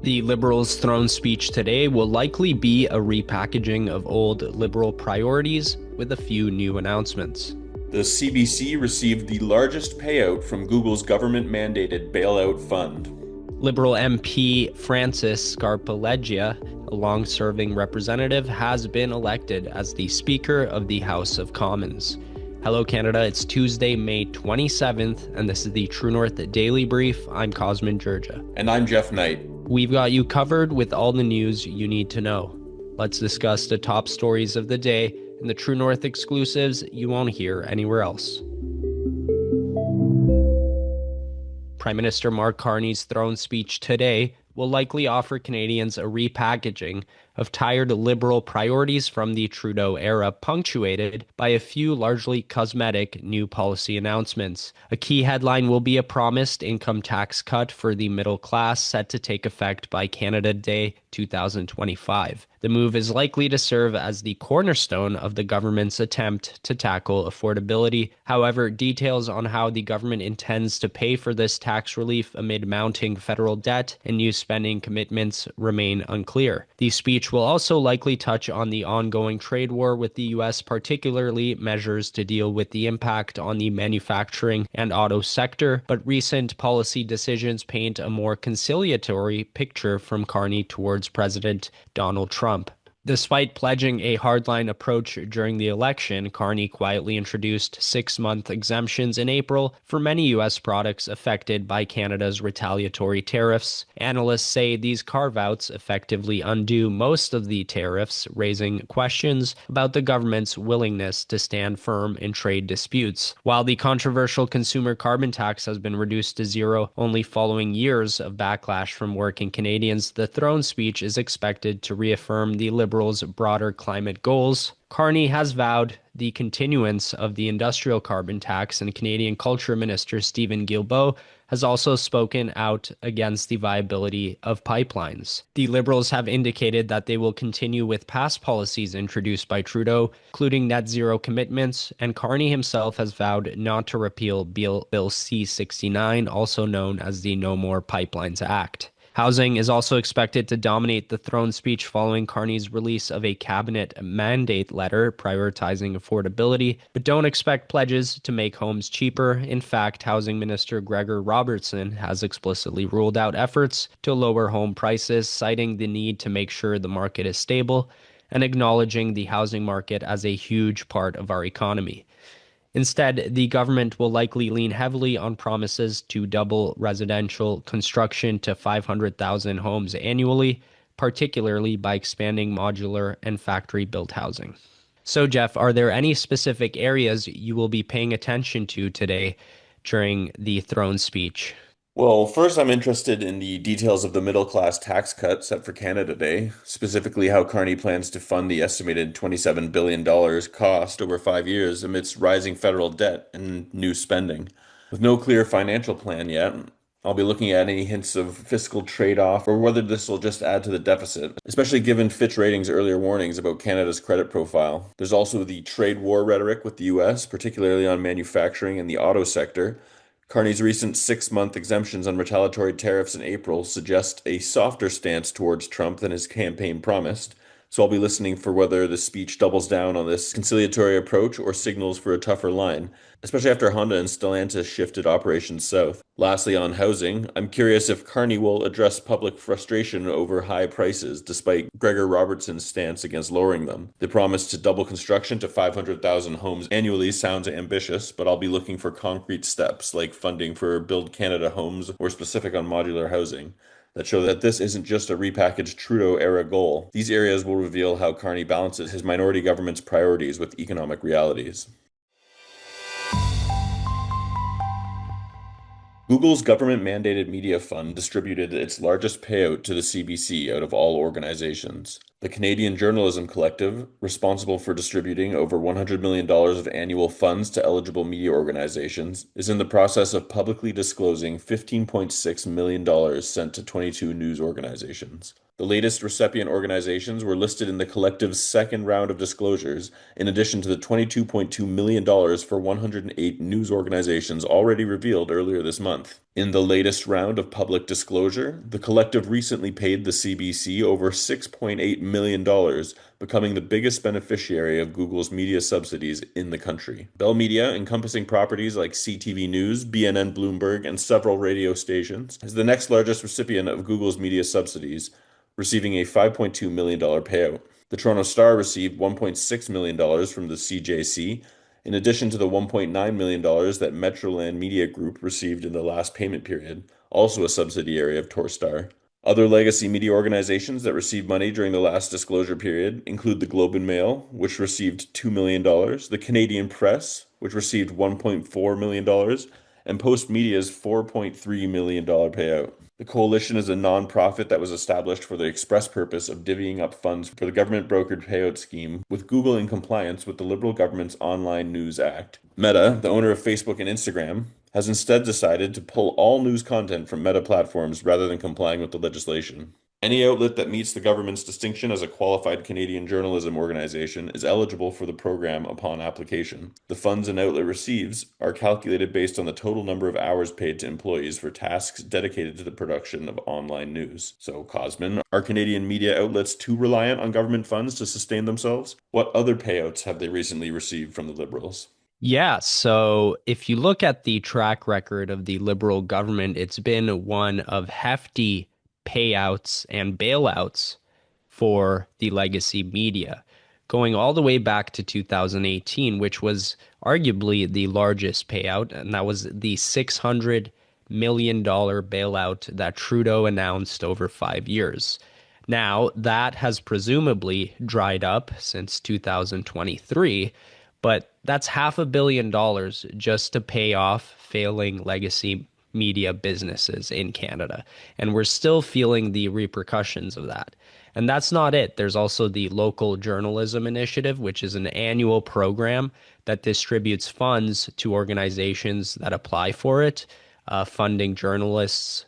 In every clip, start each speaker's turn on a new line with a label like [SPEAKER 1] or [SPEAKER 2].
[SPEAKER 1] The Liberals' throne speech today will likely be a repackaging of old Liberal priorities with a few new announcements.
[SPEAKER 2] The CBC received the largest payout from Google's government-mandated bailout fund.
[SPEAKER 1] Liberal MP Francis Scarpaleggia, a long-serving representative, has been elected as the Speaker of the House of Commons. Hello Canada, it's Tuesday, May 27th, and this is the True North Daily Brief. I'm Cosmin, Dzsurdzsa.
[SPEAKER 2] And I'm Geoff Knight.
[SPEAKER 1] We've got you covered with all the news you need to know. Let's discuss the top stories of the day and the True North exclusives you won't hear anywhere else. Prime Minister Mark Carney's throne speech today will likely offer Canadians a repackaging of tired Liberal priorities from the Trudeau era, punctuated by a few largely cosmetic new policy announcements. A key headline will be a promised income tax cut for the middle class set to take effect by Canada Day 2025. The move is likely to serve as the cornerstone of the government's attempt to tackle affordability. However, details on how the government intends to pay for this tax relief amid mounting federal debt and new spending commitments remain unclear. The speech will also likely touch on the ongoing trade war with the U.S., particularly measures to deal with the impact on the manufacturing and auto sector, but recent policy decisions paint a more conciliatory picture from Carney towards President Donald Trump. Despite pledging a hardline approach during the election, Carney quietly introduced 6-month exemptions in April for many U.S. products affected by Canada's retaliatory tariffs. Analysts say these carve-outs effectively undo most of the tariffs, raising questions about the government's willingness to stand firm in trade disputes. While the controversial consumer carbon tax has been reduced to zero only following years of backlash from working Canadians, the throne speech is expected to reaffirm the Liberals' broader climate goals. Carney has vowed the continuance of the industrial carbon tax, and Canadian Culture Minister Stephen Guilbeault has also spoken out against the viability of pipelines. The Liberals have indicated that they will continue with past policies introduced by Trudeau, including net zero commitments, and Carney himself has vowed not to repeal Bill C-69, also known as the No More Pipelines Act. Housing is also expected to dominate the throne speech following Carney's release of a cabinet mandate letter prioritizing affordability, but don't expect pledges to make homes cheaper. In fact, Housing Minister Gregor Robertson has explicitly ruled out efforts to lower home prices, citing the need to make sure the market is stable and acknowledging the housing market as a huge part of our economy. Instead, the government will likely lean heavily on promises to double residential construction to 500,000 homes annually, particularly by expanding modular and factory-built housing. So, Geoff, are there any specific areas you will be paying attention to today during the throne speech?
[SPEAKER 2] Well, first, I'm interested in the details of the middle class tax cut set for Canada Day, specifically how Carney plans to fund the estimated $27 billion cost over 5 years amidst rising federal debt and new spending. With no clear financial plan yet, I'll be looking at any hints of fiscal trade-off or whether this will just add to the deficit, especially given Fitch Ratings' earlier warnings about Canada's credit profile. There's also the trade war rhetoric with the US, particularly on manufacturing and the auto sector. Carney's recent 6-month exemptions on retaliatory tariffs in April suggest a softer stance towards Trump than his campaign promised, so I'll be listening for whether the speech doubles down on this conciliatory approach or signals for a tougher line, especially after Honda and Stellantis shifted operations south. Lastly, on housing, I'm curious if Carney will address public frustration over high prices, despite Gregor Robertson's stance against lowering them. The promise to double construction to 500,000 homes annually sounds ambitious, but I'll be looking for concrete steps like funding for Build Canada homes or specific on modular housing that show that this isn't just a repackaged Trudeau-era goal. These areas will reveal how Carney balances his minority government's priorities with economic realities. Google's government-mandated media fund distributed its largest payout to the CBC out of all organizations. The Canadian Journalism Collective, responsible for distributing over $100 million of annual funds to eligible media organizations, is in the process of publicly disclosing $15.6 million sent to 22 news organizations. The latest recipient organizations were listed in the collective's second round of disclosures, in addition to the $22.2 million for 108 news organizations already revealed earlier this month. In the latest round of public disclosure, the collective recently paid the CBC over $6.8 million, becoming the biggest beneficiary of Google's media subsidies in the country. Bell Media, encompassing properties like CTV News, BNN Bloomberg, and several radio stations, is the next largest recipient of Google's media subsidies, receiving a $5.2 million payout. The Toronto Star received $1.6 million from the CJC, in addition to the $1.9 million that Metroland Media Group received in the last payment period, also a subsidiary of Torstar. Other legacy media organizations that received money during the last disclosure period include the Globe and Mail, which received $2 million, the Canadian Press, which received $1.4 million, and Post Media's $4.3 million payout. The coalition is a nonprofit that was established for the express purpose of divvying up funds for the government-brokered payout scheme, with Google in compliance with the Liberal government's Online News Act. Meta, the owner of Facebook and Instagram, has instead decided to pull all news content from Meta platforms rather than complying with the legislation. Any outlet that meets the government's distinction as a qualified Canadian journalism organization is eligible for the program upon application. The funds an outlet receives are calculated based on the total number of hours paid to employees for tasks dedicated to the production of online news. So, Cosmin, are Canadian media outlets too reliant on government funds to sustain themselves? What other payouts have they recently received from the Liberals?
[SPEAKER 1] Yeah, so if you look at the track record of the Liberal government, it's been one of hefty payouts and bailouts for the legacy media, going all the way back to 2018, which was arguably the largest payout, and that was the $600 million bailout that Trudeau announced over 5 years. Now, that has presumably dried up since 2023, but that's $500 million just to pay off failing legacy media businesses in Canada. And we're still feeling the repercussions of that. And that's not it. There's also the Local Journalism Initiative, which is an annual program that distributes funds to organizations that apply for it, funding journalists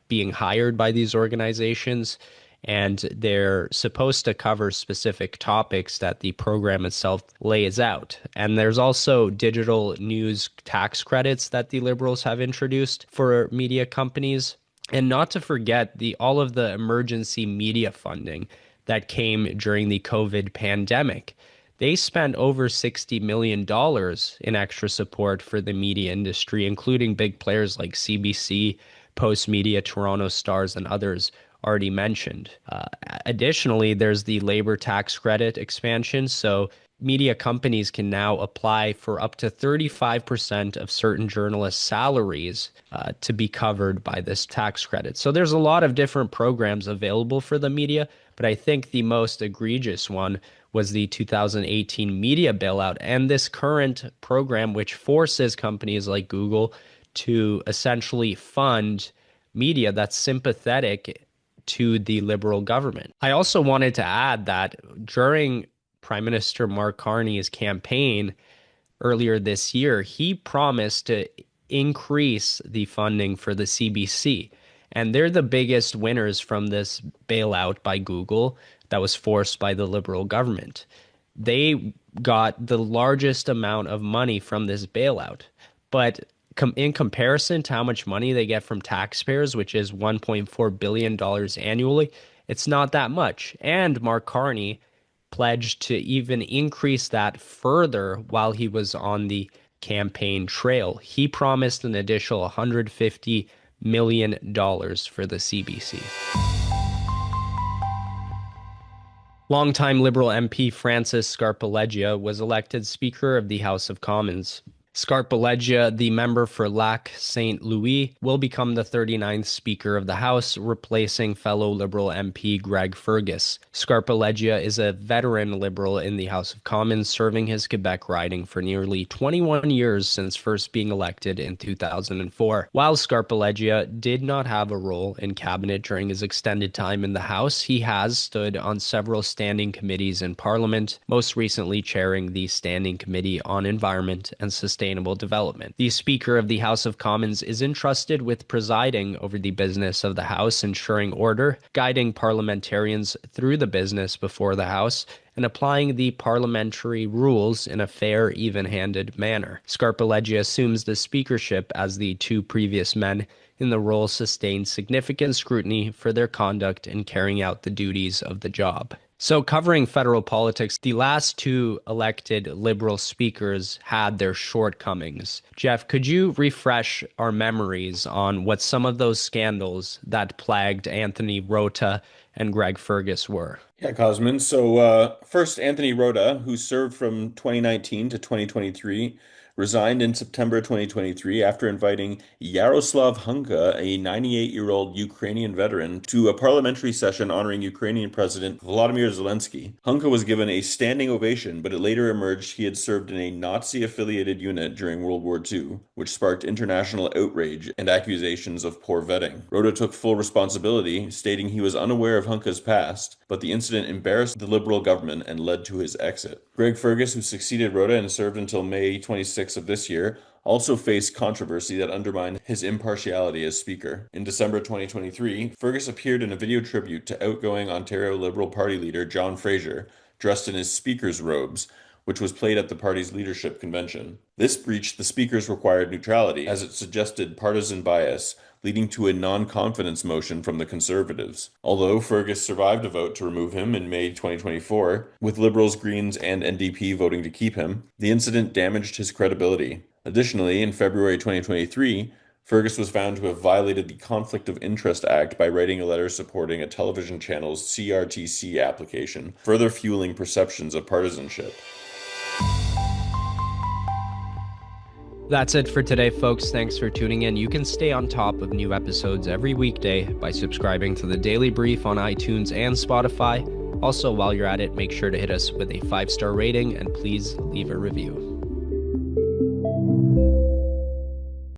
[SPEAKER 1] being hired by these organizations, and they're supposed to cover specific topics that the program itself lays out. And there's also digital news tax credits that the Liberals have introduced for media companies. And not to forget all of the emergency media funding that came during the COVID pandemic. They spent over $60 million in extra support for the media industry, including big players like CBC, Post Media, Toronto Stars, and others already mentioned. Additionally, there's the labor tax credit expansion. So media companies can now apply for up to 35% of certain journalists' salaries to be covered by this tax credit. So there's a lot of different programs available for the media, but I think the most egregious one was the 2018 media bailout and this current program, which forces companies like Google to essentially fund media that's sympathetic to the Liberal government. I also wanted to add that during Prime Minister Mark Carney's campaign earlier this year, he promised to increase the funding for the CBC. And they're the biggest winners from this bailout by Google that was forced by the Liberal government. They got the largest amount of money from this bailout. But in comparison to how much money they get from taxpayers, which is $1.4 billion annually, it's not that much. And Mark Carney pledged to even increase that further while he was on the campaign trail. He promised an additional $150 million for the CBC. Longtime Liberal MP Francis Scarpaleggia was elected Speaker of the House of Commons. Scarpaleggia, the member for Lac St. Louis, will become the 39th Speaker of the House, replacing fellow Liberal MP Greg Fergus. Scarpaleggia is a veteran Liberal in the House of Commons, serving his Quebec riding for nearly 21 years since first being elected in 2004. While Scarpaleggia did not have a role in cabinet during his extended time in the House, he has stood on several standing committees in Parliament, most recently chairing the Standing Committee on Environment and Sustainability sustainable development. The Speaker of the House of Commons is entrusted with presiding over the business of the House, ensuring order, guiding parliamentarians through the business before the House, and applying the parliamentary rules in a fair, even-handed manner. Scarpaleggia assumes the speakership as the two previous men in the role sustained significant scrutiny for their conduct in carrying out the duties of the job. So, covering federal politics, the last two elected Liberal speakers had their shortcomings. Geoff, could you refresh our memories on what some of those scandals that plagued Anthony Rota and Greg Fergus were?
[SPEAKER 2] Yeah, Cosmin. First, Anthony Rota, who served from 2019 to 2023, resigned in September 2023 after inviting Yaroslav Hunka, a 98-year-old Ukrainian veteran, to a parliamentary session honoring Ukrainian President Volodymyr Zelensky. Hunka was given a standing ovation, but it later emerged he had served in a Nazi-affiliated unit during World War II, which sparked international outrage and accusations of poor vetting. Rota took full responsibility, stating he was unaware of Hunka's past, but the incident embarrassed the Liberal government and led to his exit. Greg Fergus, who succeeded Rota and served until May 26 of this year, also faced controversy that undermined his impartiality as Speaker. In December 2023, Fergus appeared in a video tribute to outgoing Ontario Liberal Party leader John Fraser, dressed in his Speaker's robes, which was played at the party's leadership convention. This breached the Speaker's required neutrality, as it suggested partisan bias, leading to a non-confidence motion from the Conservatives. Although Fergus survived a vote to remove him in May 2024, with Liberals, Greens, and NDP voting to keep him, the incident damaged his credibility. Additionally, in February 2023, Fergus was found to have violated the Conflict of Interest Act by writing a letter supporting a television channel's CRTC application, further fueling perceptions of partisanship.
[SPEAKER 1] That's it for today, folks. Thanks for tuning in. You can stay on top of new episodes every weekday by subscribing to the Daily Brief on iTunes and Spotify. Also, while you're at it, make sure to hit us with a 5-star rating and please leave a review.